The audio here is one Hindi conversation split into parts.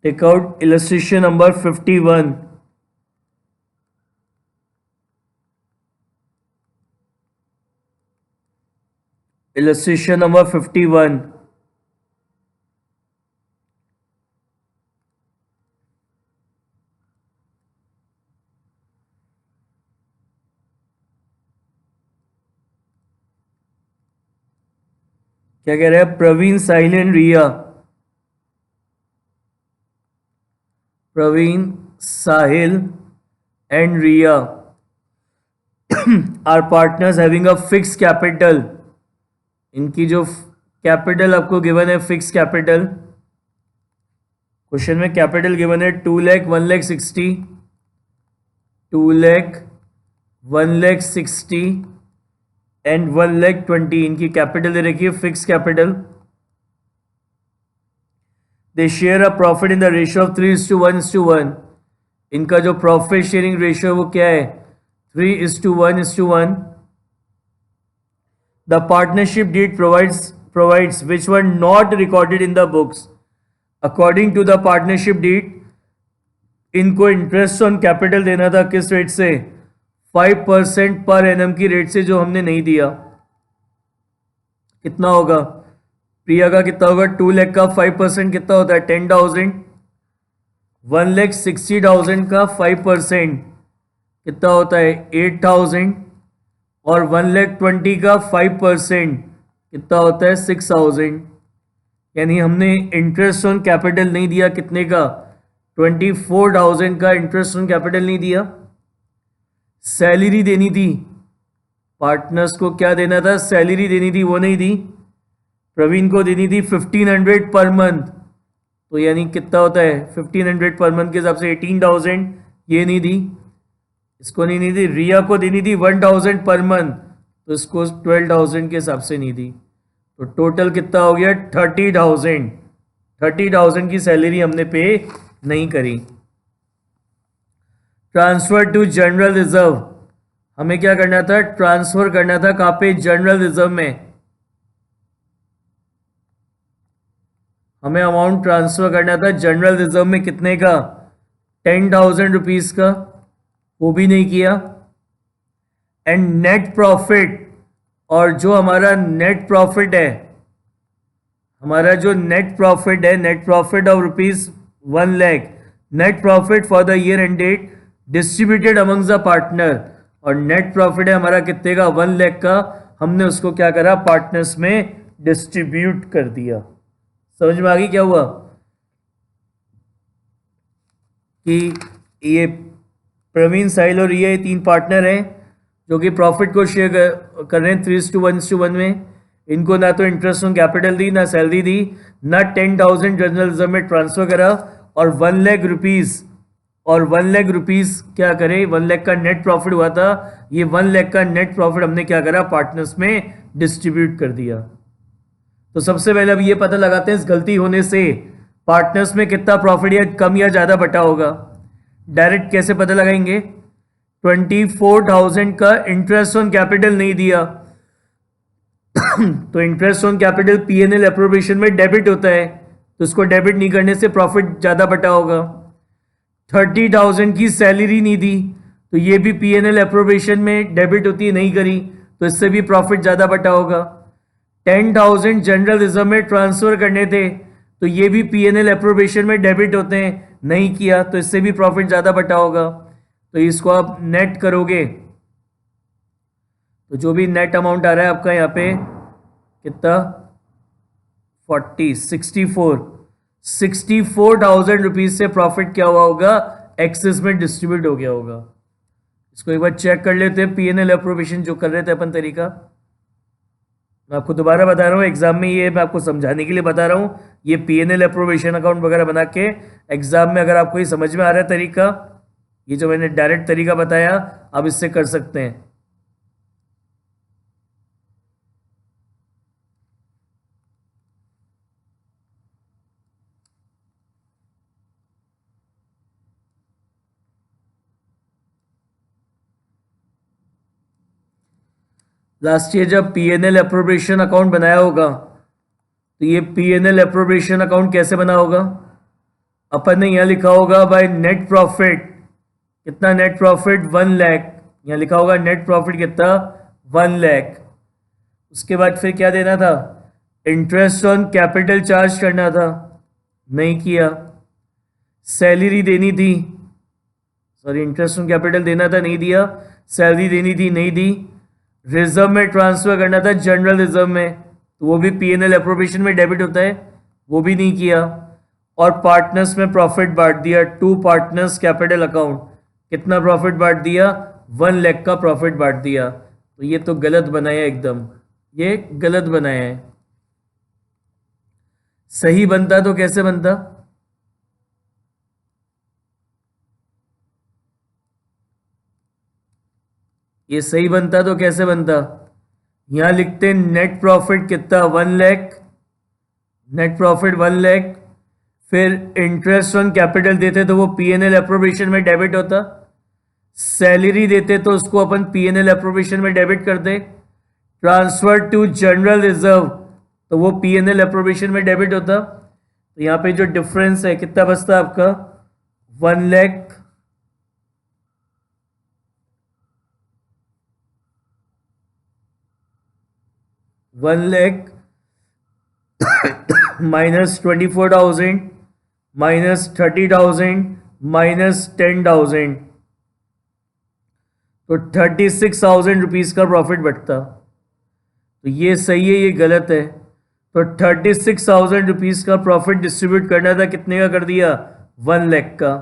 Take out illustration number 51. Illustration number 51. क्या कह रहा है? Praveen, Sahil and Riya. Praveen, Sahil and Riya are partners having a fix capital. इनकी जो कैपिटल आपको गिवन है, फिक्स कैपिटल, क्वेश्चन में कैपिटल गिवन है 2 लाख 1 लाख 60, 2 लाख 1 लाख 60 एंड 1 लाख 20. इनकी कैपिटल दे रखी है, fix capital. They share a profit in the ratio of 3:1:1. इनका जो प्रॉफिट शेयरिंग रेशियो है वो क्या है? 3:1:1. The partnership deed provides which were not recorded in the books. According to the partnership deed, इनको इंटरेस्ट ऑन कैपिटल देना था किस रेट से? 5% पर एनम की रेट से, जो हमने नहीं दिया. कितना होगा? प्रिया का कितना होगा? 2 लाख का 5% कितना होता है? 10,000. 1,60,000 का 5% कितना होता है? 8,000. और 1,20,000 का 5% कितना होता है? 6,000. यानी हमने इंटरेस्ट ऑन कैपिटल नहीं दिया. कितने का? 24,000 का इंटरेस्ट ऑन कैपिटल नहीं दिया. सैलरी देनी थी पार्टनर्स को. क्या देना था? सैलरी देनी थी, वो नहीं दी. प्रवीण को देनी थी 1,500 पर मंथ. तो यानी कितना होता है? 1,500 पर मंथ के हिसाब से 18,000. ये नहीं दी, इसको नहीं दी. रिया को देनी थी 1,000 पर मंथ, तो इसको 12,000 के हिसाब से नहीं दी. तो टोटल कितना हो गया? 30,000. 30,000 की सैलरी हमने पे नहीं करी. Transfer to general reserve. हमें क्या करना था? ट्रांसफर करना था. कहाँ पे? जनरल रिजर्व में. हमें अमाउंट ट्रांसफर करना था जनरल रिजर्व में. कितने का? 10,000 रुपीज का. वो भी नहीं किया. एंड नेट प्रॉफिट, और जो हमारा नेट प्रॉफिट है, हमारा जो नेट प्रॉफिट है, net profit of rupees 1 lakh, net profit for the year end date distributed amongst the partner. और नेट प्रॉफिट है हमारा कितने का? 1 लाख का. हमने उसको क्या करा? पार्टनर्स में डिस्ट्रीब्यूट कर दिया. समझ में आ गई क्या हुआ? कि ये प्रवीण, साहिल और ये 3 पार्टनर हैं जो कि प्रॉफिट को शेयर कर रहे हैं 3:1:1 में. इनको ना तो इंटरेस्ट ऑन कैपिटल दी, ना सैलरी दी, ना 10,000 जनरल रिजर्व में ट्रांसफर करा. और 1 लाख रुपीज, और 1 लाख रुपीज क्या करे? 1 लाख का नेट प्रॉफिट हुआ था. ये 1 लाख का नेट प्रॉफिट हमने क्या करा? पार्टनर्स में डिस्ट्रीब्यूट कर दिया. तो सबसे पहले अब ये पता लगाते हैं इस गलती होने से पार्टनर्स में कितना प्रॉफिट या कम या ज्यादा बटा होगा. डायरेक्ट कैसे पता लगाएंगे? 24,000 का इंटरेस्ट ऑन कैपिटल नहीं दिया तो interest on capital PNL appropriation में डेबिट होता है, तो इसको डेबिट नहीं करने से प्रॉफिट ज्यादा बटा होगा. 30,000 की सैलरी नहीं दी, तो ये भी पीएनएल अप्रोप्रिएशन में डेबिट होती है, नहीं करी, तो इससे भी प्रॉफिट ज्यादा बटा होगा. 10,000 जनरल रिजर्व में ट्रांसफर करने थे, तो ये भी पीएनएल अप्रोप्रिएशन में डेबिट होते हैं, नहीं किया, तो इससे भी प्रॉफिट ज्यादा बटा होगा. तो इसको आप नेट करोगे तो जो भी नेट अमाउंट आ रहा है आपका यहाँ पे कितना? 64,000 रुपीज से प्रॉफिट क्या हुआ होगा? एक्सेस में डिस्ट्रीब्यूट हो गया होगा. इसको एक बार चेक कर लेते हैं. पीएनएल अप्रोप्रिएशन जो कर रहे थे अपन तरीका, मैं आपको दोबारा बता रहा हूँ. एग्जाम में ये मैं आपको समझाने के लिए बता रहा हूँ. ये पीएनएल अप्रोप्रिएशन अकाउंट वगैरह बना के एग्जाम में अगर आपको ये समझ में आ रहा है तरीका, ये जो मैंने डायरेक्ट तरीका बताया, आप इससे कर सकते हैं. लास्ट ईयर जब पीएनएल अप्रोप्रिएशन अकाउंट बनाया होगा, तो ये पीएनएल अप्रोप्रिएशन अकाउंट कैसे बना होगा? अपन ने यहाँ लिखा होगा बाय नेट प्रॉफिट, कितना नेट प्रॉफिट 1 लाख, यहाँ लिखा होगा नेट प्रॉफिट कितना 1 लाख। उसके बाद फिर क्या देना था, इंटरेस्ट ऑन कैपिटल चार्ज करना था, नहीं किया। सैलरी देनी थी, सॉरी इंटरेस्ट ऑन कैपिटल देना था, नहीं दिया। सैलरी देनी थी, नहीं दी। रिजर्व में ट्रांसफर करना था जनरल रिजर्व में, तो वो भी पीएनएल अप्रोप्रिएशन में डेबिट होता है, वो भी नहीं किया। और पार्टनर्स में प्रॉफिट बांट दिया, टू पार्टनर्स कैपिटल अकाउंट, कितना प्रॉफिट बांट दिया 1 लाख का प्रॉफिट बांट दिया। तो ये तो गलत बनाया एकदम, ये गलत बनाया है। सही बनता तो कैसे बनता, ये सही बनता तो कैसे बनता, यहां लिखते नेट प्रॉफिट कितना 1 लाख, नेट प्रॉफिट 1 लाख, फिर इंटरेस्ट ऑन कैपिटल देते तो वो पीएनएल अप्रोप्रिएशन में डेबिट होता। सैलरी देते तो उसको अपन पीएनएल अप्रोप्रिएशन में डेबिट करते। ट्रांसफर टू जनरल रिजर्व तो वो पीएनएल अप्रोप्रिएशन में डेबिट होता। तो यहाँ पे जो डिफरेंस है कितना बचता आपका 1 लाख, माइनस 24,000 माइनस 30,000 माइनस 10,000, तो 36,000 रुपीज का प्रॉफिट बढ़ता। तो ये सही है, ये गलत है। तो 36,000 रुपीज का प्रॉफिट डिस्ट्रीब्यूट करना था, कितने का कर दिया 1 लाख का।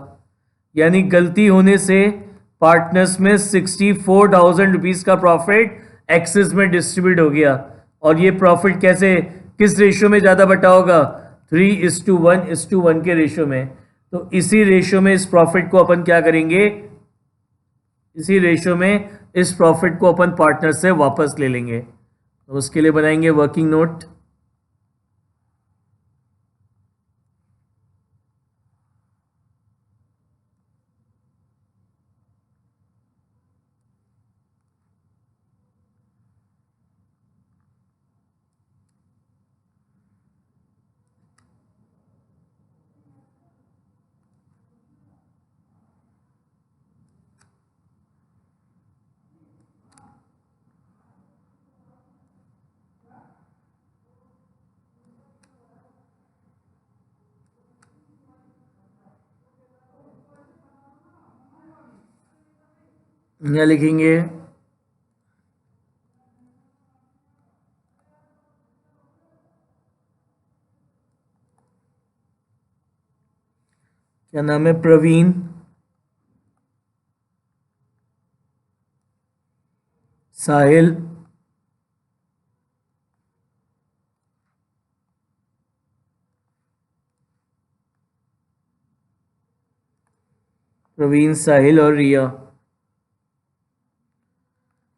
यानी गलती होने से पार्टनर्स में 64,000 रुपीज का प्रॉफिट एक्सेस में डिस्ट्रीब्यूट हो गया। और ये प्रॉफिट कैसे, किस रेशियो में ज़्यादा बटा होगा, 3:1 के रेशियो में। तो इसी रेशियो में इस प्रॉफिट को अपन क्या करेंगे, इसी रेशियो में इस प्रॉफिट को अपन पार्टनर से वापस ले लेंगे। तो उसके लिए बनाएंगे वर्किंग नोट। यहाँ लिखेंगे क्या नाम है, प्रवीण, साहिल, प्रवीण, साहिल और रिया।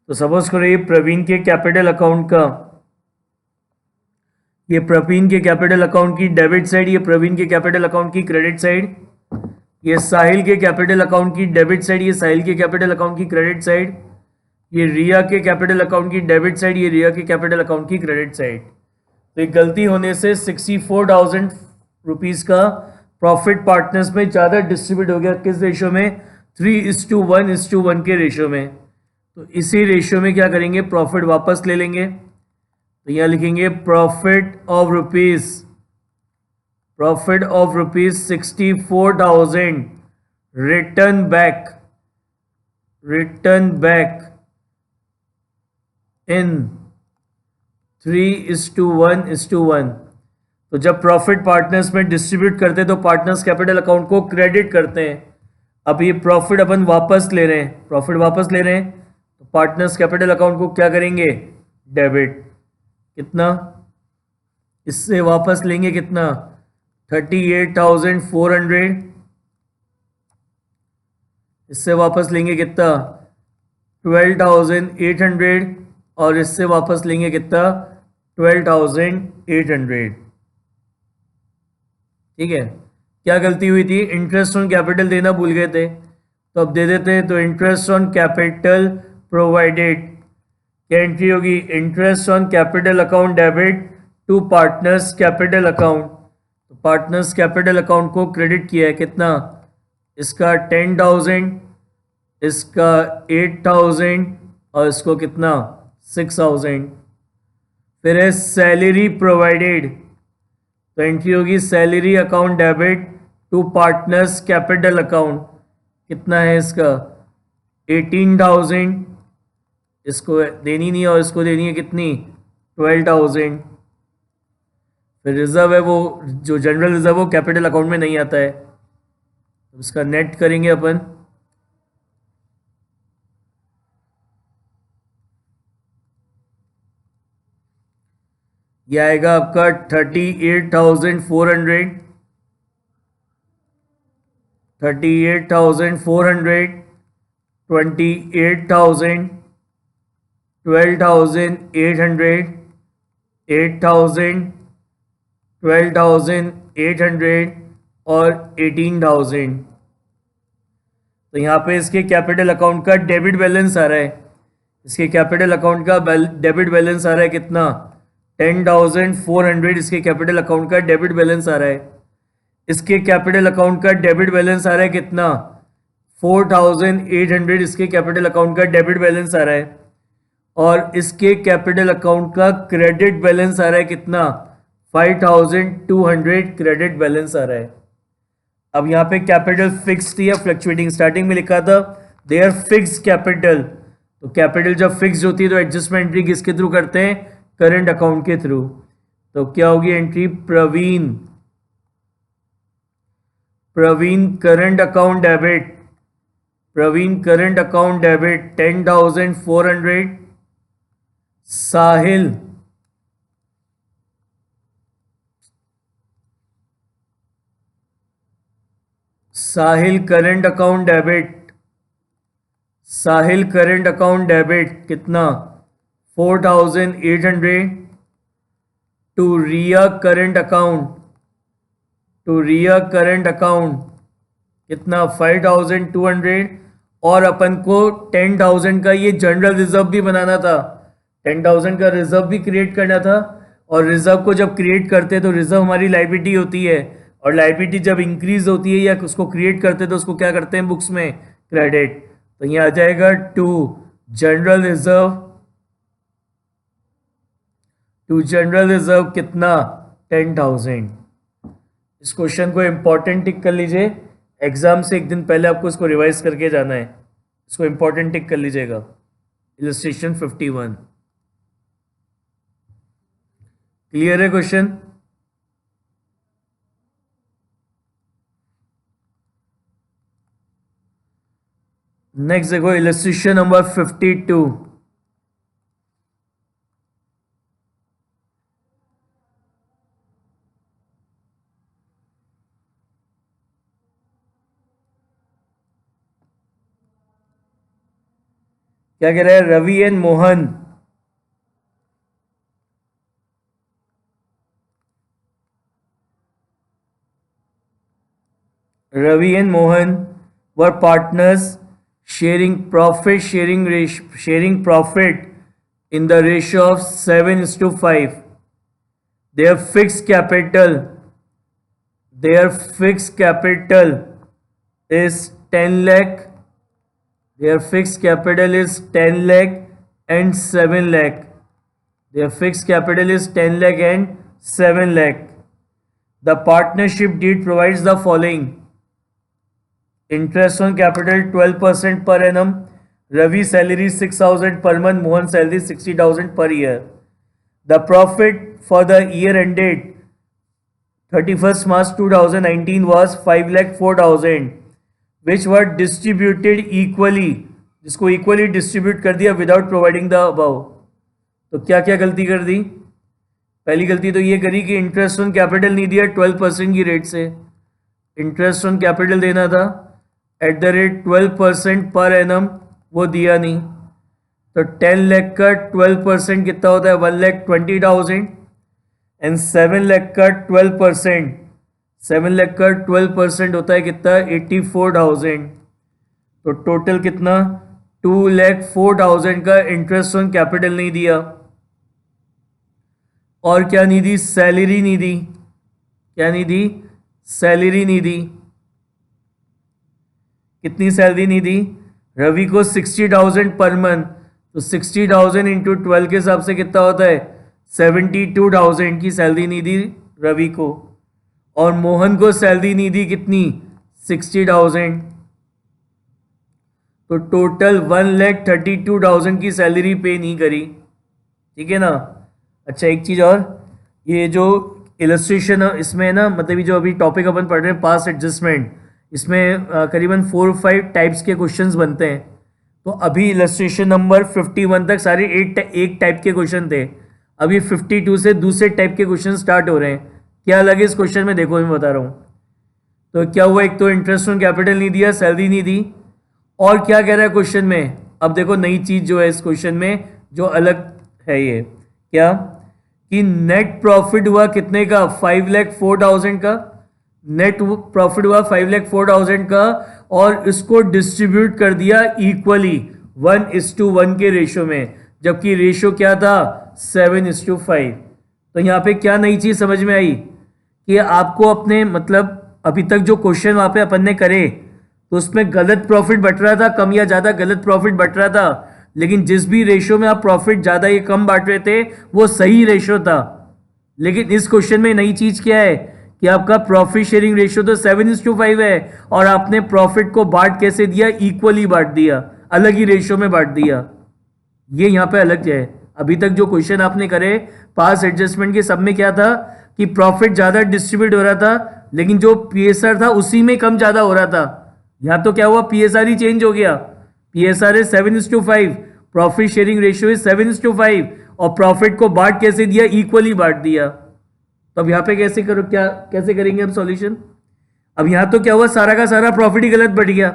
तो सपोज करो ये प्रवीण के कैपिटल अकाउंट का, ये प्रवीण के कैपिटल अकाउंट की डेबिट साइड, ये प्रवीण के कैपिटल अकाउंट की क्रेडिट साइड, ये साहिल के कैपिटल अकाउंट की डेबिट साइड, ये साहिल के कैपिटल अकाउंट की क्रेडिट साइड, ये रिया के कैपिटल अकाउंट की डेबिट साइड, ये रिया के कैपिटल अकाउंट की क्रेडिट साइड। तो एक गलती होने से 64,000 रुपीज़ का प्रॉफिट पार्टनर्स में ज़्यादा डिस्ट्रीब्यूट हो गया, किस रेशियो में, 3:1 के रेशियो में। तो इसी रेशियो में क्या करेंगे, प्रॉफिट वापस ले लेंगे। तो यहाँ लिखेंगे profit of rupees 64,000 return back इन 3:1। तो जब प्रॉफिट पार्टनर्स में डिस्ट्रीब्यूट करते हैं तो पार्टनर्स कैपिटल अकाउंट को क्रेडिट करते हैं। अब ये प्रॉफिट अपन वापस ले रहे हैं, तो पार्टनर्स कैपिटल अकाउंट को क्या करेंगे, डेबिट। कितना, इससे वापस लेंगे कितना, 38,400, इससे वापस लेंगे कितना 12,800, और इससे वापस लेंगे कितना 12,800। ठीक है, क्या गलती हुई थी, इंटरेस्ट ऑन कैपिटल देना भूल गए थे, तो अब दे देते हैं। तो इंटरेस्ट ऑन कैपिटल प्रोवाइडेड, क्या एंट्री होगी, interest on capital account debit to partners capital account. Partners capital account को क्रेडिट किया है कितना, इसका 10,000, इसका 8,000 और इसको कितना 6,000। फिर है सैलरी प्रोवाइडेड, तो एंट्री होगी salary account debit to partners capital account, कितना है इसका 18,000, इसको देनी नहीं है और इसको देनी है कितनी 12,000। फिर रिजर्व है वो जो जनरल रिजर्व वो कैपिटल अकाउंट में नहीं आता है, तो इसका नेट करेंगे अपन। ये आएगा आपका 38,400, 38,400, 28,000, 12,800, 8,000, 12,800 और 18,000। तो यहाँ पे इसके कैपिटल अकाउंट का डेबिट बैलेंस आ रहा है, इसके कैपिटल अकाउंट का डेबिट बैलेंस आ रहा है कितना 10,400, इसके कैपिटल अकाउंट का डेबिट बैलेंस आ रहा है। इसके कैपिटल अकाउंट का डेबिट बैलेंस आ रहा है कितना 4,800, इसके कैपिटल अकाउंट का डेबिट बैलेंस आ रहा है। और इसके कैपिटल अकाउंट का क्रेडिट बैलेंस आ रहा है कितना 5,200 क्रेडिट बैलेंस आ रहा है। अब यहाँ पे कैपिटल फिक्स्ड या फ्लक्चुएटिंग, स्टार्टिंग में लिखा था देयर फिक्स कैपिटल, तो कैपिटल जब फिक्स होती है तो एडजस्टमेंट एंट्री किसके थ्रू करते हैं, करंट अकाउंट के थ्रू। तो क्या होगी entry Praveen, Praveen current account debit, Praveen current account debit 10,400, Sahil Sahil current account debit, Sahil current account debit कितना 4,800 to Riya current account, to Riya current account कितना 5,200। और अपन को 10,000 का ये जनरल रिजर्व भी बनाना था, 10,000 का रिजर्व भी क्रिएट करना था। और रिजर्व को जब क्रिएट करते हैं तो रिजर्व हमारी लाइबिलिटी होती है, और लाइबिलिटी जब इंक्रीज होती है या उसको क्रिएट करते हैं तो उसको क्या करते हैं बुक्स में क्रेडिट। तो ये आ जाएगा to general reserve, to general reserve कितना 10,000। इस क्वेश्चन को इंपॉर्टेंट टिक कर लीजिए, एग्जाम से एक दिन पहले आपको इसको रिवाइज करके जाना है, इसको इंपॉर्टेंट टिक कर लीजिएगा। इलस्ट्रेशन 51 क्लियर है क्वेश्चन। नेक्स्ट देखो इलस्ट्रेशन नंबर 52। क्या कह रहा है Ravi and Mohan, Ravi and Mohan were partners sharing profit in the ratio of 7:5. Their fixed capital is 10 lakh. Their fixed capital is 10 lakh and 7 lakh. Their fixed capital is 10 lakh and 7 lakh. The partnership deed provides the following: interest on capital 12% per annum, Ravi salary 6,000 per month, Mohan salary 60,000 per year. The profit for the year ended 31st March 2019 was 5,04,000, which were distributed equally, जिसको equally distribute कर दिया without providing the above। तो क्या क्या गलती कर दी, पहली गलती तो ये करी कि इंटरेस्ट ऑन कैपिटल नहीं दिया 12% की रेट से, इंटरेस्ट ऑन कैपिटल देना था eight the rate 12% per annum, वो दिया नहीं। तो 10 लाख का 12% कितना होता है 1,20,000 एंड 7 लाख का 12%, 7 लाख का 12% होता है कितना 84,000। तो टोटल कितना 2,04,000 का इंटरेस्ट ऑन कैपिटल नहीं दिया। और क्या नहीं दी, सैलरी नहीं दी, क्या नहीं दी? सैलरी नहीं दी। कितनी सैलरी नहीं दी? रवि को 60,000 पर मंथ, तो 60,000 इंटू 12 के हिसाब से कितना होता है? 72,000 की सैलरी नहीं दी रवि को। और मोहन को सैलरी नहीं दी कितनी? 60,000। तो टोटल 1,32,000 की सैलरी पे नहीं करी। ठीक है ना? अच्छा, एक चीज़ और, ये जो इलस्ट्रेशन इसमें ना, मतलब ये जो अभी टॉपिक अपन पढ़ रहे हैं पास्ट एडजस्टमेंट, इसमें करीबन 4-5 टाइप्स के क्वेश्चंस बनते हैं। तो अभी इलस्ट्रेशन नंबर 51 तक सारे एक टाइप के क्वेश्चन थे। अभी 52 से दूसरे टाइप के क्वेश्चन स्टार्ट हो रहे हैं। क्या लगे इस क्वेश्चन में? देखो मैं बता रहा हूँ। तो क्या हुआ, एक तो इंटरेस्ट ऑन कैपिटल नहीं दिया, सैलरी नहीं दी, और क्या कह रहा है क्वेश्चन में? अब देखो नई चीज जो है इस क्वेश्चन में जो अलग है, ये क्या कि नेट प्रॉफिट हुआ कितने का? 5,04,000 का। नेट प्रॉफिट हुआ 5,04,000 का, और इसको डिस्ट्रीब्यूट कर दिया इक्वली 1:1 के रेशो में, जबकि रेशो क्या था? 7:5। तो यहाँ पे क्या नई चीज समझ में आई कि आपको अपने, मतलब अभी तक जो क्वेश्चन वहां पे अपन ने करे तो उसमें गलत प्रॉफिट बट रहा था, कम या ज्यादा गलत प्रॉफिट बट रहा था, लेकिन जिस भी रेशो में आप प्रॉफिट ज्यादा या कम बांट रहे थे वो सही रेशो था। लेकिन इस क्वेश्चन में नई चीज क्या है कि आपका प्रॉफिट शेयरिंग रेशो तो 7:5 है, और आपने प्रॉफिट को बांट कैसे दिया? इक्वली बांट दिया, अलग ही रेशो में बांट दिया। ये यहाँ पे अलग है। अभी तक जो क्वेश्चन आपने करे पास एडजस्टमेंट के, सब में क्या था कि प्रॉफिट ज्यादा डिस्ट्रीब्यूट हो रहा था, लेकिन जो पीएसआर था उसी में कम ज्यादा हो रहा था। यहाँ तो क्या हुआ? पीएसआर ही चेंज हो गया। पीएसआर है 7:5, प्रॉफिट शेयरिंग रेशियो है 7:5, और प्रॉफिट को बांट कैसे दिया? इक्वली बांट दिया। तो अब यहाँ पे कैसे करो, क्या कैसे करेंगे हम सॉल्यूशन? अब यहाँ तो क्या हुआ, सारा का सारा प्रॉफिट ही गलत बढ़ गया,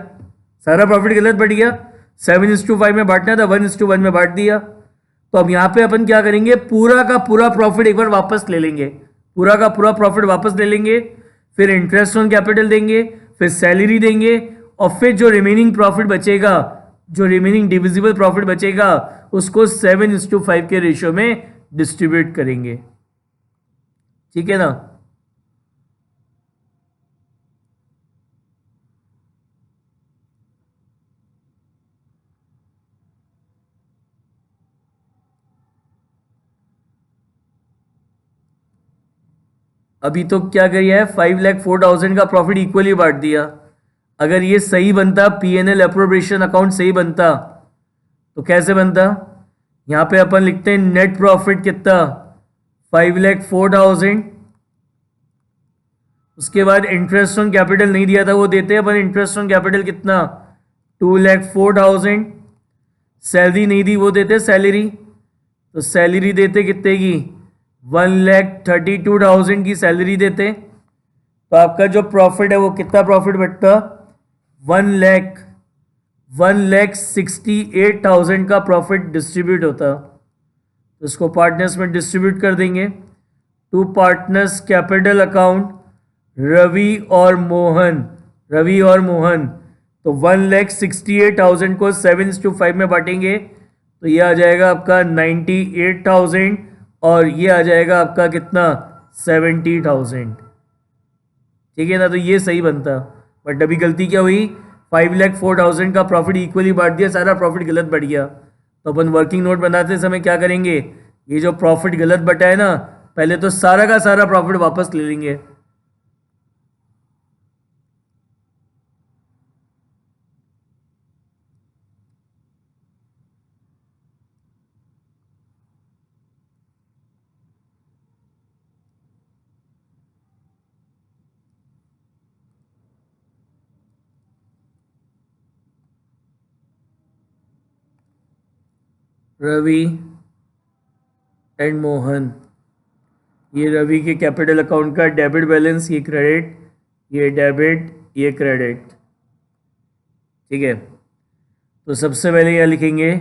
सारा प्रॉफिट गलत बढ़ गया। 7:5 में बांटना था, 1:1 में बांट दिया। तो अब यहाँ पे अपन क्या करेंगे, पूरा का पूरा प्रॉफिट एक बार वापस ले लेंगे, पूरा का पूरा प्रॉफिट वापस ले लेंगे, फिर इंटरेस्ट ऑन कैपिटल देंगे, फिर सैलरी देंगे, और फिर जो रिमेनिंग प्रॉफिट बचेगा, जो रिमेनिंग डिविजिबल प्रॉफिट बचेगा, उसको 7:5 के रेशियो में डिस्ट्रीब्यूट करेंगे। ठीक है ना? अभी तो क्या किया है, 5,04,000 का प्रॉफिट इक्वली बांट दिया। अगर ये सही बनता, पीएनएल अप्रोप्रिएशन अकाउंट सही बनता, तो कैसे बनता? यहां पे अपन लिखते हैं नेट प्रॉफिट कितना? 5,04,000। उसके बाद इंटरेस्ट ऑन कैपिटल नहीं दिया था, वो देते हैं अपन इंटरेस्ट ऑन कैपिटल कितना? 2,04,000। सैलरी नहीं दी, वो देते सैलरी, तो सैलरी देते कितने की? 1,32,000 की सैलरी देते। तो आपका जो प्रॉफिट है वो कितना प्रॉफिट बचता? 1,68,000 का प्रॉफिट डिस्ट्रीब्यूट होता। तो इसको पार्टनर्स में डिस्ट्रीब्यूट कर देंगे। To partners capital account, Ravi और मोहन, रवि और मोहन। तो 1,68,000 को 7:5 में बांटेंगे, तो ये आ जाएगा आपका 98,000, और ये आ जाएगा आपका कितना? 70,000। ठीक है ना? तो ये सही बनता, बट अभी गलती क्या हुई, 5,04,000 का प्रॉफिट इक्वली बांट दिया, सारा प्रॉफिट गलत बढ़ गया। तो अपन वर्किंग नोट बनाते समय क्या करेंगे, ये जो प्रॉफिट गलत बटा है ना, पहले तो सारा का सारा प्रॉफिट वापस ले लेंगे। रवि एंड मोहन, ये रवि के कैपिटल अकाउंट का डेबिट बैलेंस, ये क्रेडिट, ये डेबिट, ये क्रेडिट। ठीक है? तो सबसे पहले यह लिखेंगे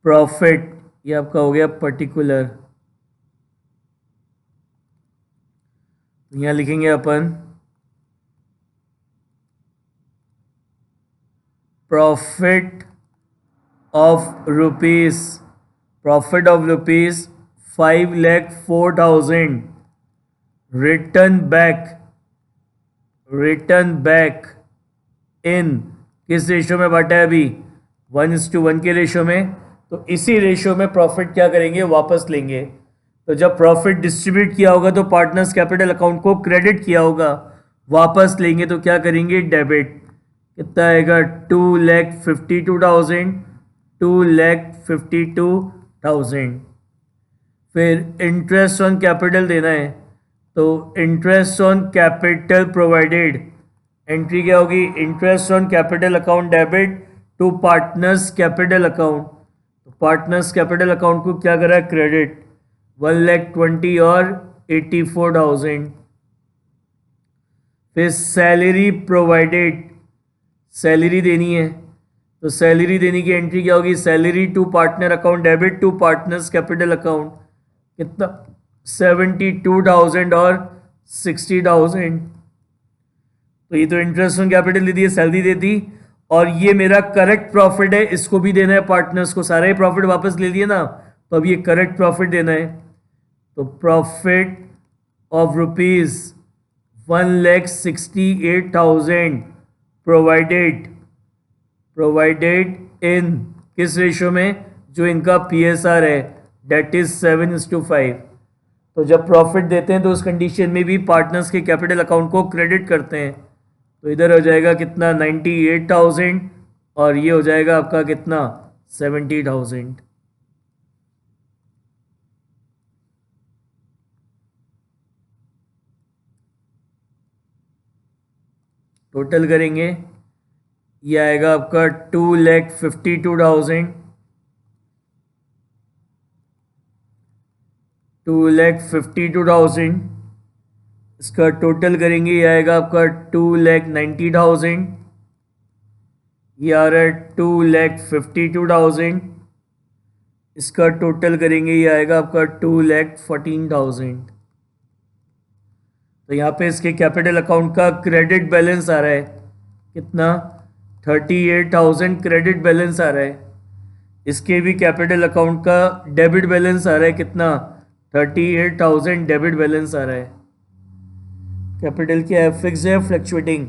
प्रॉफिट, ये आपका हो गया पर्टिकुलर। यहाँ लिखेंगे अपन profit of rupees, profit of rupees 5,04,000, return back in किस रेशो में बांटा है अभी? 1:1 के रेशो में। तो इसी रेशो में प्रॉफिट क्या करेंगे? वापस लेंगे। तो जब प्रॉफिट डिस्ट्रीब्यूट किया होगा तो पार्टनर्स कैपिटल अकाउंट को क्रेडिट किया होगा, वापस लेंगे तो क्या करेंगे? डेबिट। कितना आएगा? 2,52,000, 2,52,000। फिर इंटरेस्ट ऑन कैपिटल देना है, तो interest on capital provided entry क्या होगी? Interest on capital account debit to partners capital account. तो पार्टनर्स कैपिटल अकाउंट को क्या करा? क्रेडिट 1,20,000 और 84,000। फिर सैलरी प्रोवाइडेड, सैलरी देनी है, तो सैलरी देने की एंट्री क्या होगी? Salary to partner account debit to partners capital account. कितना? 72,000 और 60,000। तो ये तो इंटरेस्ट ऑन कैपिटल दे दी है, सैलरी दे दी, और ये मेरा करेक्ट प्रॉफिट है, इसको भी देना है पार्टनर्स को। सारा ही प्रॉफिट वापस ले लिया ना, तो अब ये करेक्ट प्रॉफिट देना है। तो profit of rupees 1,68,000 provided in किस रेशो में? जो इनका PSR है, डेट इज 7:5। तो जब प्रॉफिट देते हैं तो उस कंडीशन में भी पार्टनर्स के कैपिटल अकाउंट को क्रेडिट करते हैं। तो इधर हो जाएगा कितना? 98,000, और ये हो जाएगा आपका कितना? 70,000। टोटल करेंगे, ये आएगा आपका 2,52,000, 2,52,000। इसका टोटल करेंगे, ये आएगा आपका 2,90,000। ये आ रहा है 2,52,000। इसका टोटल करेंगे, ये आएगा आपका 2,14,000। तो यहाँ पे इसके कैपिटल अकाउंट का क्रेडिट बैलेंस आ रहा है कितना? 38,000 क्रेडिट बैलेंस आ रहा है। इसके भी कैपिटल अकाउंट का डेबिट बैलेंस आ रहा है कितना? 38,000 डेबिट बैलेंस आ रहा है। कैपिटल क्या है? फिक्स है, फ्लक्चुएटिंग?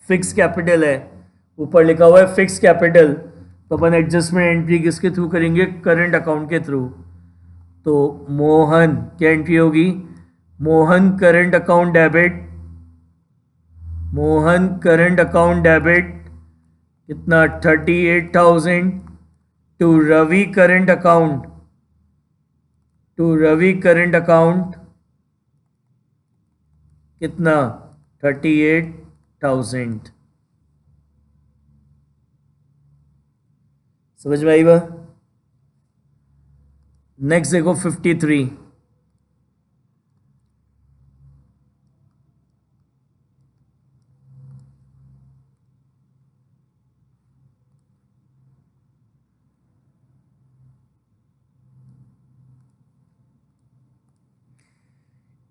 फिक्स कैपिटल है, ऊपर लिखा हुआ है फिक्स कैपिटल। तो अपन एडजस्टमेंट एंट्री किसके थ्रू करेंगे? करंट अकाउंट के थ्रू। तो मोहन क्या एंट्री होगी? Mohan current account debit, Mohan current account debit कितना? 38,000 to Ravi current account, to Ravi current account कितना? 38,000। समझ में आई बात? नेक्स्ट देखो 53।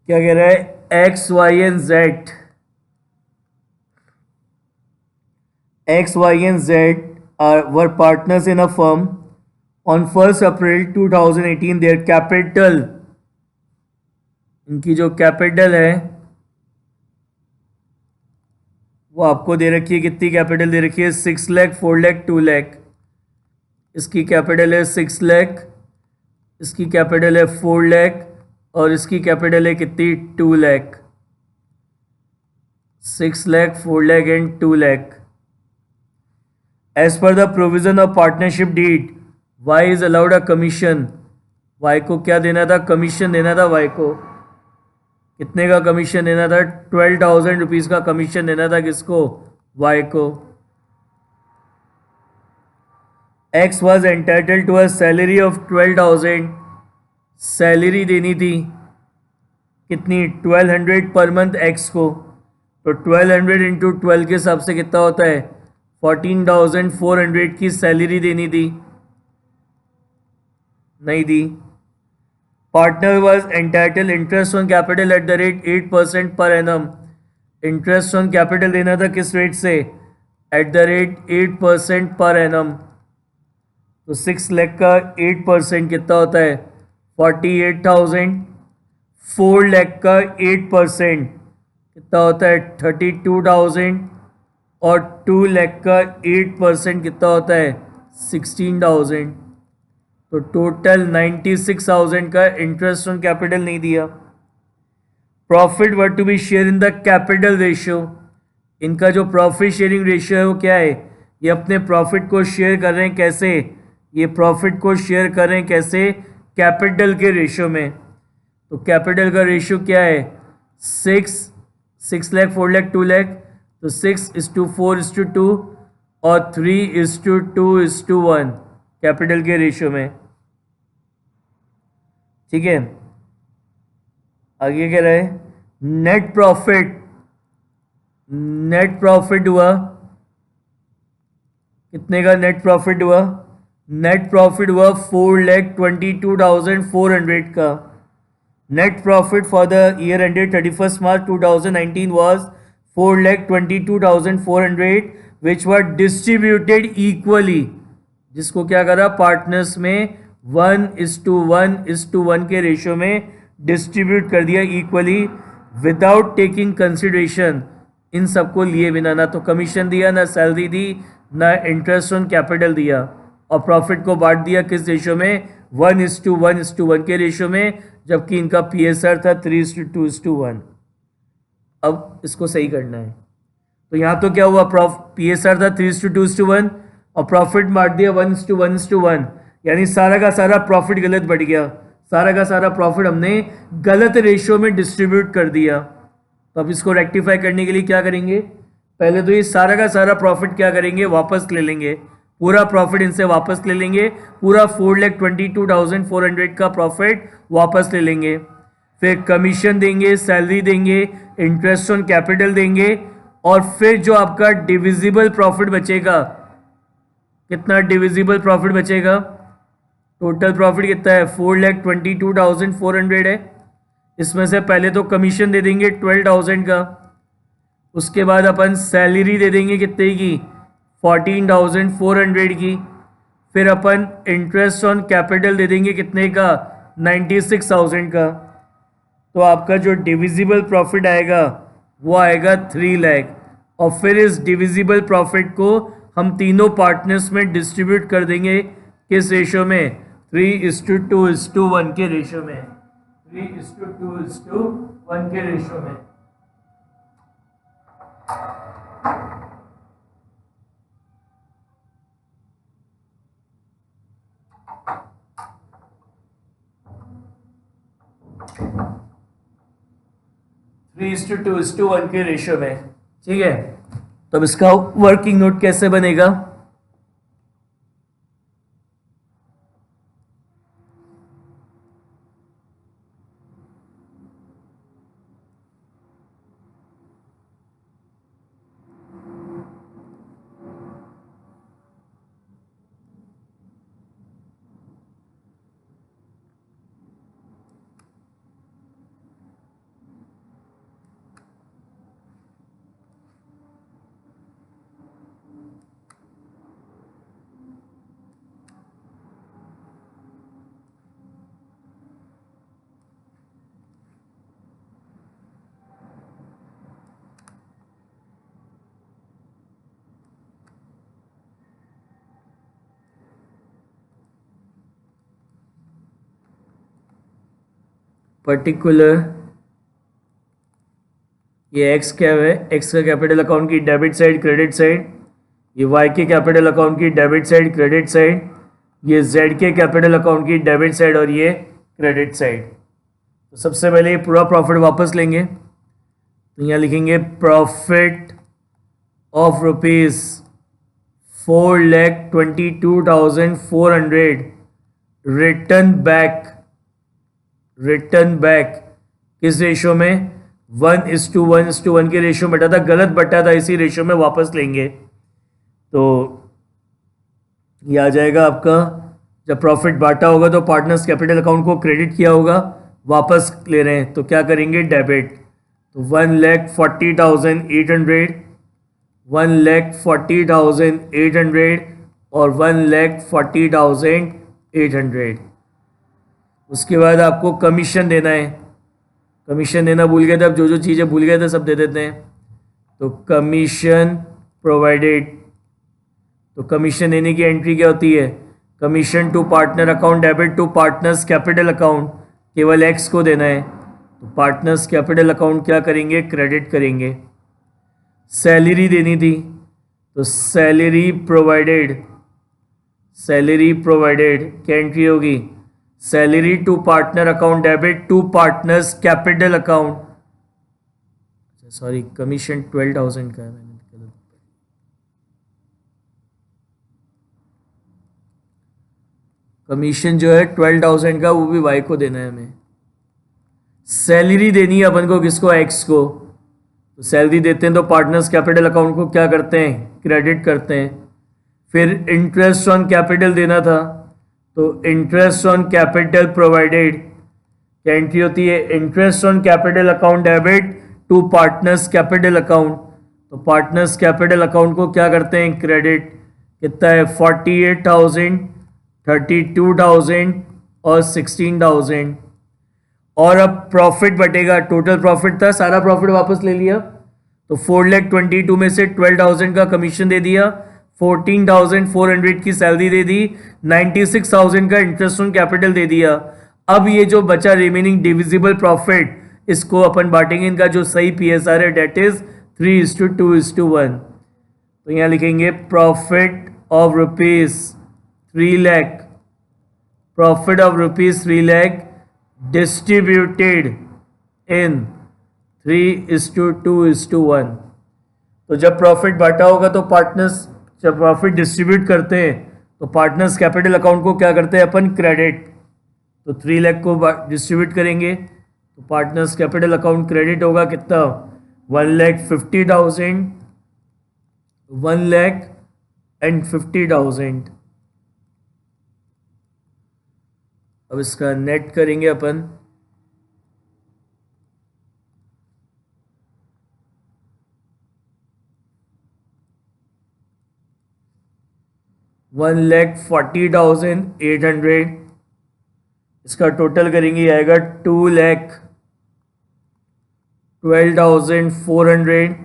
क्या कह रहा है? X, Y and Z, X, Y and Z were partners in a firm on 1st April 2018. Their capital, इनकी जो कैपिटल है वो आपको दे रखी है। कितनी कैपिटल दे रखी है? 6 लाख, 4 लाख, 2 लाख। इसकी कैपिटल है 6 लाख, इसकी कैपिटल है 4 लाख, और इसकी कैपिटल है कितनी? 2 lakh. 6 lakh, 4 lakh and 2 lakh. As per the provision of partnership deed, Y is allowed a commission. Y को क्या देना था? कमीशन देना था वाई को। कितने का कमीशन देना था? 12,000 रुपीज़ का कमीशन देना था। किसको? वाई को। X was entitled to a salary of 12,000, salary देनी थी कितनी? 1,200 पर मंथ एक्स को। तो 1,200 इंटू 12 के हिसाब से कितना होता है? 14,400 की सैलरी देनी थी, नहीं दी। Partner was entitle interest on capital at the rate 8% per annum. Interest on capital देना था किस रेट से? Eight the rate 8% per annum. तो 6 लाख का 8% कितना होता है? 48,000। 4 लाख का 8% कितना होता है 32,000 और 2 लाख का 8% कितना होता है 16,000। तो टोटल 96,000 का इंटरेस्ट ऑन कैपिटल नहीं दिया। Profit were to be share in the capital ratio, इनका जो प्रॉफिट शेयरिंग रेशियो है वो क्या है, ये अपने प्रॉफिट को शेयर कर रहे हैं कैसे, ये प्रॉफिट को शेयर कर रहे हैं कैसे, कैपिटल के रेशियो में। तो कैपिटल का रेशियो क्या है 6 लाख 4 लाख 2 लाख, तो 6:4:2 और 3:2:1 कैपिटल के रेशियो में। ठीक है, आगे क्या रहे, नेट प्रॉफिट हुआ कितने का, नेट प्रॉफिट हुआ 4,22,400 का। Net profit for the year ended 31st March 2019 was 4,22,400 which were distributed equally, जिसको क्या करा पार्टनर्स में 1:1:1 के रेशियो में डिस्ट्रीब्यूट कर दिया इक्वली विदाउट टेकिंग कंसिडरेशन, इन सबको लिए बिना, ना तो कमीशन दिया, ना सैलरी दी, ना इंटरेस्ट ऑन कैपिटल दिया, और प्रॉफिट को बांट दिया किस रेशियो में 1:1:1 के रेशियो में, जबकि इनका PSR था 3:2:1। अब इसको सही करना है, तो यहाँ तो क्या हुआ, PSR था 3:2:1 और प्रॉफिट बांट दिया 1:1:1, यानी सारा का सारा प्रॉफिट गलत बढ़ गया, सारा का सारा प्रॉफिट हमने गलत रेशियो में डिस्ट्रीब्यूट कर दिया। तो अब इसको रेक्टिफाई करने के लिए क्या करेंगे, पहले तो ये सारा का सारा प्रॉफिट क्या करेंगे वापस ले लेंगे, पूरा प्रॉफिट इनसे वापस ले लेंगे, पूरा 4,22,400 का प्रॉफिट वापस ले लेंगे, फिर कमीशन देंगे, सैलरी देंगे, इंटरेस्ट ऑन कैपिटल देंगे, और फिर जो आपका डिविजिबल प्रॉफिट बचेगा, कितना डिविजिबल प्रॉफिट बचेगा, टोटल प्रॉफिट कितना है 4,22,400 है, इसमें से पहले तो कमीशन दे देंगे 12,000 का, उसके बाद अपन सैलरी दे देंगे कितने की 14,400 की, फिर अपन इंटरेस्ट ऑन कैपिटल दे देंगे कितने का 96,000 का। तो आपका जो डिविजिबल प्रॉफिट आएगा वो आएगा 3 लाख, और फिर इस डिविजिबल प्रॉफिट को हम तीनों पार्टनर्स में डिस्ट्रीब्यूट कर देंगे किस रेशियो में 3:2:1 के रेशियो में, 3:2:1 के रेशियो में। (3:2:1 के रेशियो में। ठीक है, तो अब इसका वर्किंग नोट कैसे बनेगा, पर्टिकुलर ये एक्स क्या है, एक्स का कैपिटल अकाउंट की डेबिट साइड क्रेडिट साइड, ये वाई के कैपिटल अकाउंट की डेबिट साइड क्रेडिट साइड, ये जेड के कैपिटल अकाउंट की डेबिट साइड और ये क्रेडिट साइड। तो सबसे पहले ये पूरा प्रॉफिट वापस लेंगे, तो यहाँ लिखेंगे प्रॉफिट ऑफ ₹4,22,400 रिटर्न बैक किस रेशियो में 1:1:1 के रेशियो में बटा था, गलत बटा था, इसी रेशियो में वापस लेंगे। तो ये आ जाएगा आपका, जब प्रॉफिट बांटा होगा तो पार्टनर्स कैपिटल अकाउंट को क्रेडिट किया होगा, वापस ले रहे हैं तो क्या करेंगे डेबिट, तो 1,40,800, 1,40,800 और 1,40,800। उसके बाद आपको कमीशन देना है, कमीशन देना भूल गए थे, अब जो जो चीज़ें भूल गए थे सब दे देते हैं। तो कमीशन प्रोवाइडेड, तो कमीशन देने की एंट्री क्या होती है? Commission to partner account debit to partners capital account, केवल एक्स को देना है, तो पार्टनर्स कैपिटल अकाउंट क्या करेंगे? क्रेडिट करेंगे। सैलरी देनी थी, तो सैलरी प्रोवाइडेड, सैलरी प्रोवाइडेड क्या एंट्री होगी? Salary to partner account debit to partners capital account, sorry commission 12,000 का है, मैंने गलत, कमीशन जो है 12,000 का, वो भी वाई को देना है हमें। सैलरी देनी है अपन को, किसको? एक्स को। तो सैलरी देते हैं तो पार्टनर्स कैपिटल अकाउंट को क्या करते हैं? क्रेडिट करते हैं। फिर इंटरेस्ट ऑन कैपिटल देना था, तो इंटरेस्ट ऑन कैपिटल प्रोवाइडेड क्या एंट्री होती है? Interest on capital account debit to partners capital account, तो पार्टनर्स कैपिटल अकाउंट को क्या करते हैं? क्रेडिट। कितना है? 48,000, 32,000 और 16,000। और अब प्रॉफिट बटेगा, टोटल प्रॉफिट था, सारा प्रॉफिट वापस ले लिया, तो 4,22,000 में से 12,000 का कमीशन दे दिया, 14,400 की सैलरी दे दी, 96,000 का इंटरेस्ट ऑन कैपिटल दे दिया। अब ये जो बचा रिमेनिंग डिविजिबल प्रॉफिट, इसको अपन बांटेंगे, इनका जो सही पीएसआर है डेट इज 3:2:1। तो यहाँ लिखेंगे profit of rupees 3 lakh, profit of rupees 3 lakh distributed in 3:2:1। तो जब प्रॉफिट बांटा होगा तो पार्टनर्स, जब प्रॉफिट डिस्ट्रीब्यूट करते हैं तो पार्टनर्स कैपिटल अकाउंट को क्या करते हैं अपन? क्रेडिट। तो 3 लाख को डिस्ट्रीब्यूट करेंगे तो पार्टनर्स कैपिटल अकाउंट क्रेडिट होगा कितना? 1,50,000, 1,50,000। अब इसका नेट करेंगे अपन, $1,40,800। इसका टोटल करेंगे, आएगा 2,12,400।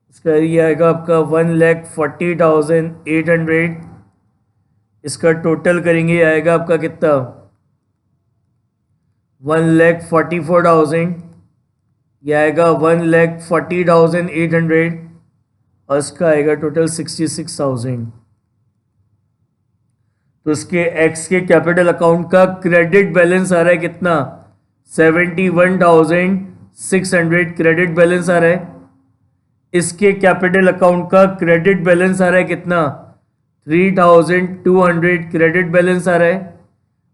इसका ये आएगा आपका 1,40,800। इसका टोटल करेंगे, आएगा आपका कितना? 1,44,000। यह आएगा 1,40,800 और इसका आएगा टोटल 66,000। तो इसके एक्स के कैपिटल अकाउंट का क्रेडिट बैलेंस आ रहा है कितना? 71,600 क्रेडिट बैलेंस आ रहा है। इसके कैपिटल अकाउंट का क्रेडिट बैलेंस आ रहा है कितना? 3,200 क्रेडिट बैलेंस आ रहा है।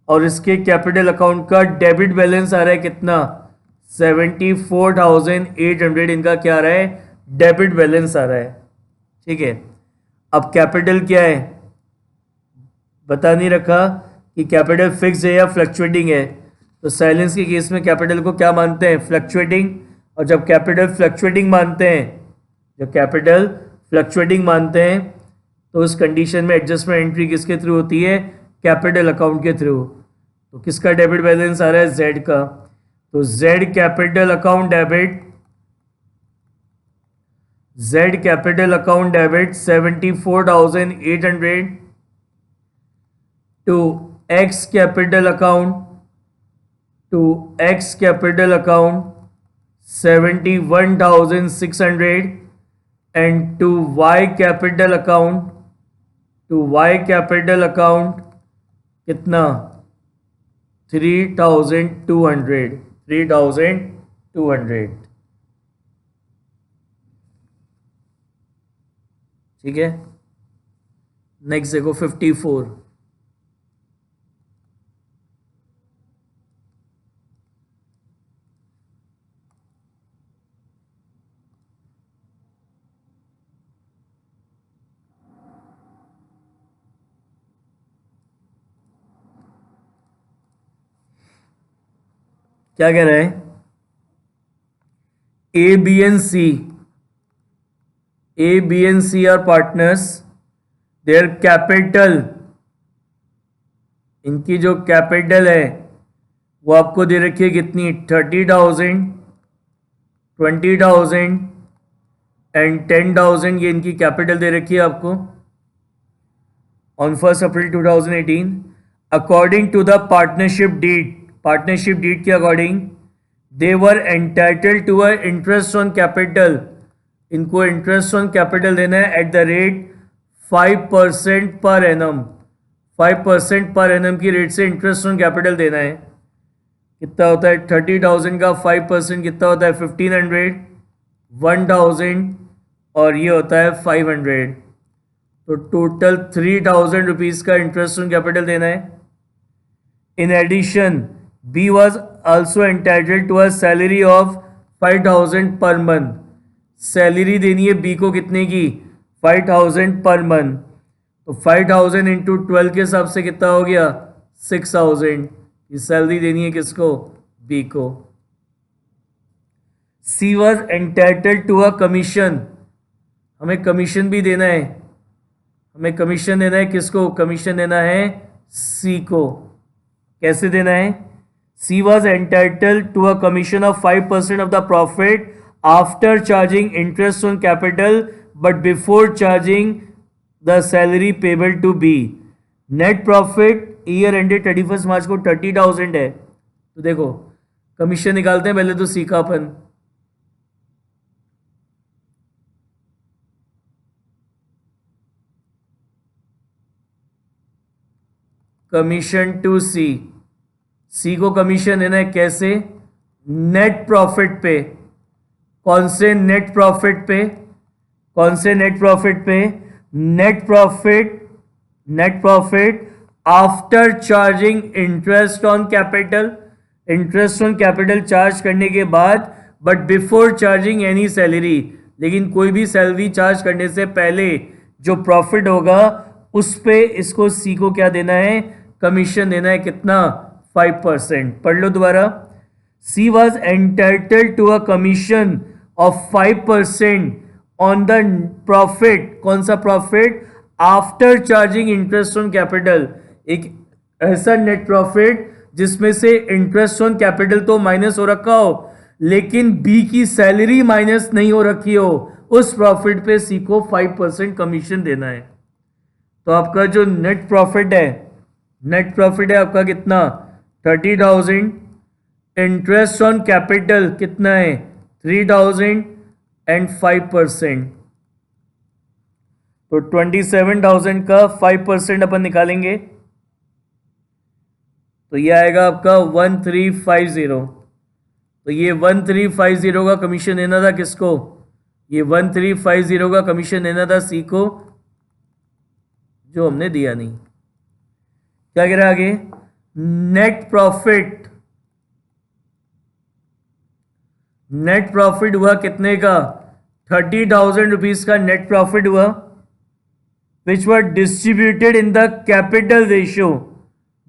और इसके कैपिटल अकाउंट का डेबिट बैलेंस आ रहा है कितना? 74,800 इनका क्या आ रहा है? डेबिट बैलेंस आ रहा है। ठीक है, अब कैपिटल क्या है बता नहीं रखा कि कैपिटल फिक्स है या फ्लक्चुएटिंग है। तो साइलेंस के केस में कैपिटल को क्या मानते हैं? फ्लक्चुएटिंग। और जब कैपिटल फ्लक्चुएटिंग मानते हैं, जब कैपिटल फ्लक्चुएटिंग मानते हैं तो उस कंडीशन में एडजस्टमेंट एंट्री किसके थ्रू होती है? कैपिटल अकाउंट के थ्रू। तो किसका डेबिट बैलेंस आ रहा है? जेड का। तो Z capital account debit, Z capital account debit 74,800 to X capital account, to X capital account 71,600 and to Y capital account, to Y capital account कितना? 3,200, 3,200। ठीक है, नेक्स्ट देखो 54। क्या कह रहा है? A B and C, A B and C are partners, their capital, इनकी जो कैपिटल है वो आपको दे रखी है कितनी, 30,000, 20,000 एंड 10,000, ये इनकी कैपिटल दे रखी है आपको on 1 April 2018 according to the partnership deed के according they were entitled to a interest on capital, इनको इंटरेस्ट ऑन कैपिटल देना है eight the rate 5% per annum, 5% per annum की रेट से इंटरेस्ट ऑन कैपिटल देना है। कितना होता है, 30,000 का 5% कितना होता है, 1,500, 1,000 और ये होता है 500, तो टोटल 3,000 रुपीज़ का इंटरेस्ट ऑन कैपिटल देना है। In addition B was also entitled to a salary of 5,000 per month, salary देनी है बी को कितने की, 5,000 पर मंथ, तो 5,000 इंटू 12 के हिसाब से कितना हो गया, 6,000, ये सैलरी देनी है किसको, बी को। C was entitled to a commission, हमें कमीशन भी देना है, हमें कमीशन देना है किसको, कमीशन देना है सी को। कैसे देना है, C was entitled to a commission of 5% of the profit after charging interest on capital but before charging the salary payable to B. Net profit year ended 31 March को 30,000 है, तो देखो कमीशन निकालते हैं पहले तो सी का अपन, कमीशन टू सी, सी को कमीशन देना है कैसे, नेट प्रॉफिट पे, कौन से नेट प्रॉफिट पे, कौन से नेट प्रॉफिट पे, net profit after charging interest on capital, interest on capital charge करने के बाद but before charging any salary, लेकिन कोई भी सैलरी चार्ज करने से पहले जो प्रॉफिट होगा उस पे इसको सी को क्या देना है, कमीशन देना है, कितना, 5%। पढ़ लो दोबारा, C was entitled to a commission of 5% on the profit, कौन सा profit, after charging interest on capital, एक ऐसा नेट प्रॉफिट जिसमें से इंटरेस्ट ऑन कैपिटल तो माइनस हो रखा हो लेकिन बी की सैलरी माइनस नहीं हो रखी हो, उस प्रॉफिट पे सी को 5% कमीशन देना है। तो आपका जो नेट प्रॉफिट है आपका कितना, 30,000, इंटरेस्ट ऑन कैपिटल कितना है, 3,000 एंड 5%, तो 27,000 का 5% अपन निकालेंगे तो ये आएगा आपका 1350, तो ये 1350 का कमीशन देना था किसको, ये 1350 का कमीशन देना था सी को, जो हमने दिया नहीं। क्या कह रहा है आगे, नेट प्रॉफिट हुआ कितने का, 30,000 रुपीज का नेट प्रॉफिट हुआ, which were distributed in the capital ratio,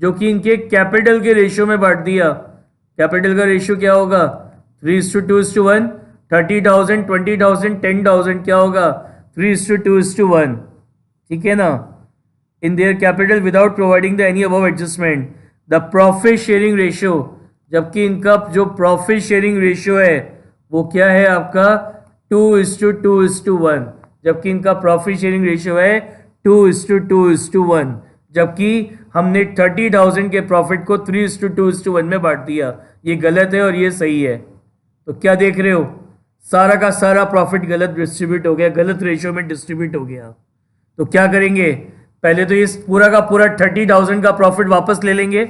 जो कि इनके कैपिटल के रेशियो में बांट दिया। कैपिटल का रेशियो क्या होगा, 3:2:1, 30,000, 20,000, 10,000 क्या होगा, 3:2:1, ठीक है ना। In their capital without providing the any above adjustment the profit sharing ratio, जबकि इनका जो प्रॉफिट शेयरिंग रेशियो है वो क्या है आपका 2:2:1, जबकि इनका प्रॉफिट शेयरिंग रेशियो है 2:2:1, जबकि हमने 30,000 के प्रॉफिट को 3:2:1 में बांट दिया। ये गलत है और ये सही है। तो क्या देख रहे हो, सारा का सारा प्रॉफिट गलत डिस्ट्रीब्यूट हो गया, गलत रेशियो में डिस्ट्रीब्यूट हो गया। तो क्या करेंगे, पहले तो ये पूरा का पूरा 30,000 का प्रॉफिट वापस ले लेंगे।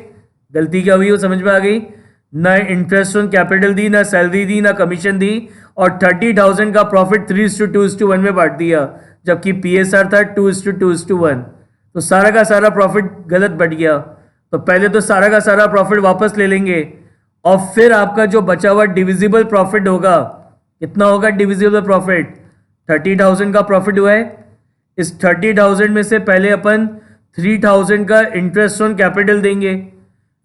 गलती क्या हुई वो समझ में आ गई, ना इंटरेस्ट ऑन कैपिटल दी, ना सैलरी दी, ना कमीशन दी, और 30,000 का प्रॉफिट 3:2:1 में बांट दिया, जबकि पीएसआर था 2:2:1। तो सारा का सारा प्रॉफिट गलत बढ़ गया। तो पहले तो सारा का सारा प्रॉफिट वापस ले लेंगे और फिर आपका जो बचा हुआ डिविजिबल प्रॉफिट होगा, कितना होगा डिविजिबल प्रॉफिट, 30,000 का प्रॉफिट हुआ है। इस 30,000 में से पहले अपन 3,000 का इंटरेस्ट ऑन कैपिटल देंगे,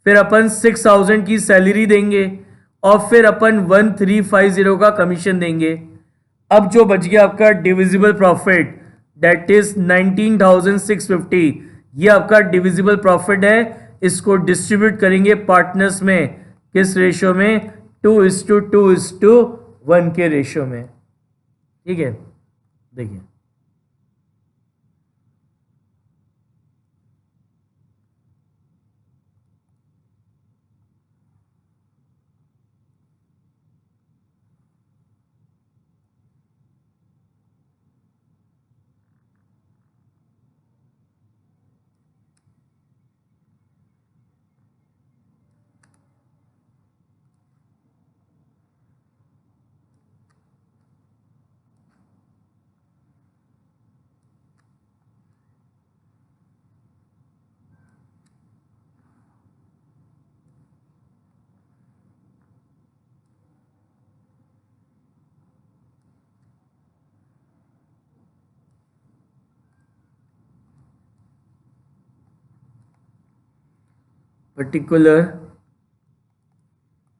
फिर अपन 6,000 की सैलरी देंगे और फिर अपन 1350 का कमीशन देंगे। अब जो बच गया आपका डिविजिबल प्रॉफिट, दैट इज 19,650, ये आपका डिविजिबल प्रॉफिट है। इसको डिस्ट्रीब्यूट करेंगे पार्टनर्स में किस रेशियो में? 2:2:1 के रेशियो में। ठीक है, देखिए पर्टिकुलर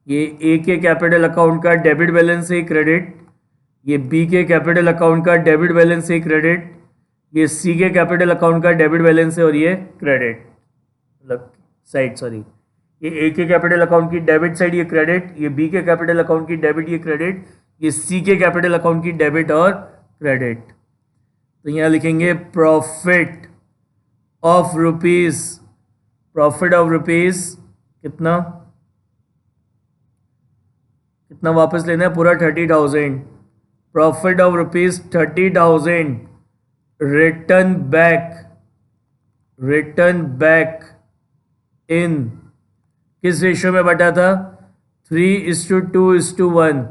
ये ए के कैपिटल अकाउंट का डेबिट बैलेंस है क्रेडिट, ये बी के कैपिटल अकाउंट का डेबिट बैलेंस है क्रेडिट, ये सी के कैपिटल अकाउंट का डेबिट बैलेंस है और ये क्रेडिट मतलब साइड, सॉरी, ये ए के कैपिटल अकाउंट की डेबिट साइड ये क्रेडिट, ये बी के कैपिटल अकाउंट की डेबिट ये क्रेडिट, ये सी के कैपिटल अकाउंट की डेबिट और क्रेडिट। तो यहाँ लिखेंगे profit of rupees, profit of rupees कितना कितना वापस लेना है? पूरा 30,000। Profit of rupees 30,000 return back in किस रेशियो में बटा था? 3:2:1।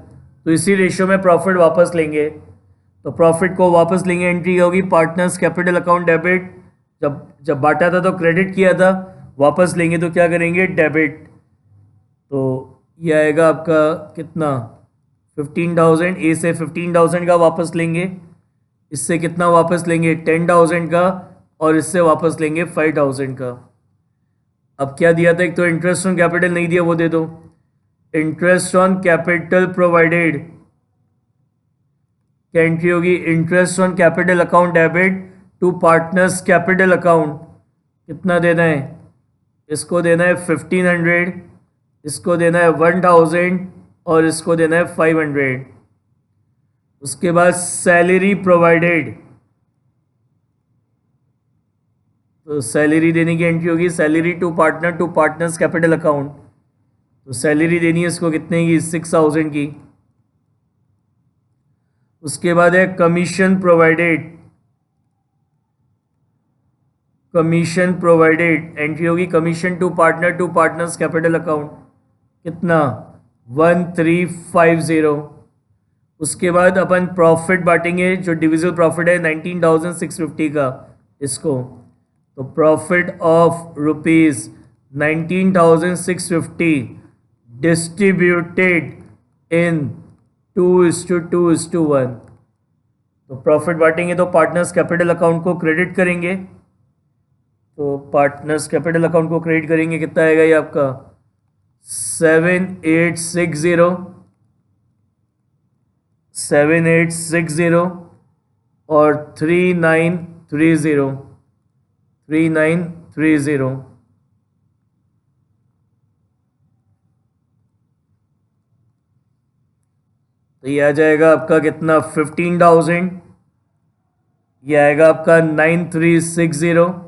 तो इसी रेशियो में प्रॉफिट वापस लेंगे। तो प्रॉफिट को वापस लेंगे, एंट्री होगी पार्टनर्स कैपिटल अकाउंट डेबिट, जब बांटा था तो क्रेडिट किया था, वापस लेंगे तो क्या करेंगे? डेबिट। तो ये आएगा आपका कितना? 15,000। ए से 15,000 का वापस लेंगे, इससे कितना वापस लेंगे? 10,000 का, और इससे वापस लेंगे 5,000 का। अब क्या दिया था? एक तो इंटरेस्ट ऑन कैपिटल नहीं दिया, वो दे दो। इंटरेस्ट ऑन कैपिटल प्रोवाइडेड, क्या एंट्री होगी? Interest on capital account debit to partners capital account. कितना देना है? इसको देना है 1500, इसको देना है 1000 और इसको देना है 500। उसके बाद सैलरी प्रोवाइडेड, तो सैलरी देने की एंट्री होगी salary to partners capital account. तो सैलरी देनी है इसको कितने की? 6,000 की। उसके बाद है कमीशन प्रोवाइडेड, एंट्री होगी commission to partners capital account. कितना? 1350। उसके बाद अपन प्रॉफिट बांटेंगे, जो डिविजिबल प्रॉफिट है 19,650 का, इसको। तो profit of rupees 19,650 distributed in 2:2:1। तो प्रॉफिट बांटेंगे तो पार्टनर्स कैपिटल अकाउंट को क्रेडिट करेंगे, तो पार्टनर्स कैपिटल अकाउंट को क्रेडिट करेंगे, कितना आएगा ये आपका? 7860 और 3930। तो ये आ जाएगा आपका कितना? 15,000। ये आएगा आपका 9360।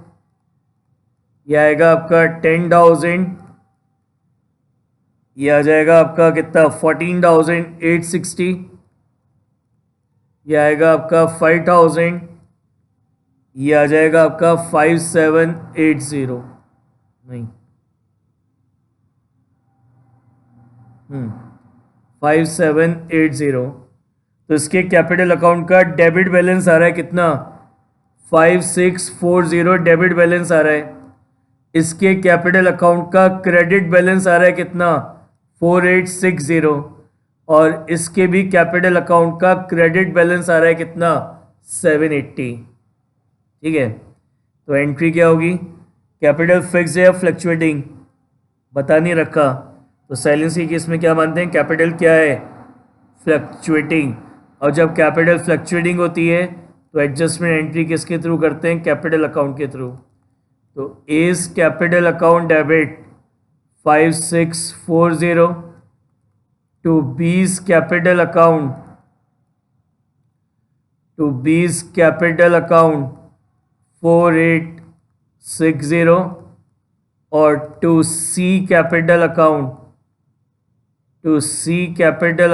ये आएगा आपका 10,000। ये आ जाएगा आपका कितना? 14,860। ये आएगा आपका 5,000। ये आ जाएगा आपका 5780। नहीं 5780। तो इसके कैपिटल अकाउंट का डेबिट बैलेंस आ रहा है कितना? 5640 डेबिट बैलेंस आ रहा है। इसके कैपिटल अकाउंट का क्रेडिट बैलेंस आ रहा है कितना? 4860। और इसके भी कैपिटल अकाउंट का क्रेडिट बैलेंस आ रहा है कितना? 780। ठीक है, तो एंट्री क्या होगी? कैपिटल फिक्स है या फ्लक्चुएटिंग? बता नहीं रखा, तो साइलेंस की केस में क्या मानते हैं? कैपिटल क्या है? फ्लक्चुएटिंग। और जब कैपिटल फ्लक्चुएटिंग होती है तो एडजस्टमेंट एंट्री किसके थ्रू करते हैं? कैपिटल अकाउंट के थ्रू। तो as capital account debit 5640 to B's capital account 4860 और टू C capital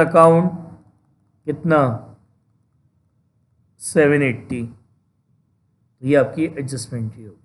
account कितना 780। ये आपकी एडजस्टमेंट ही होगी।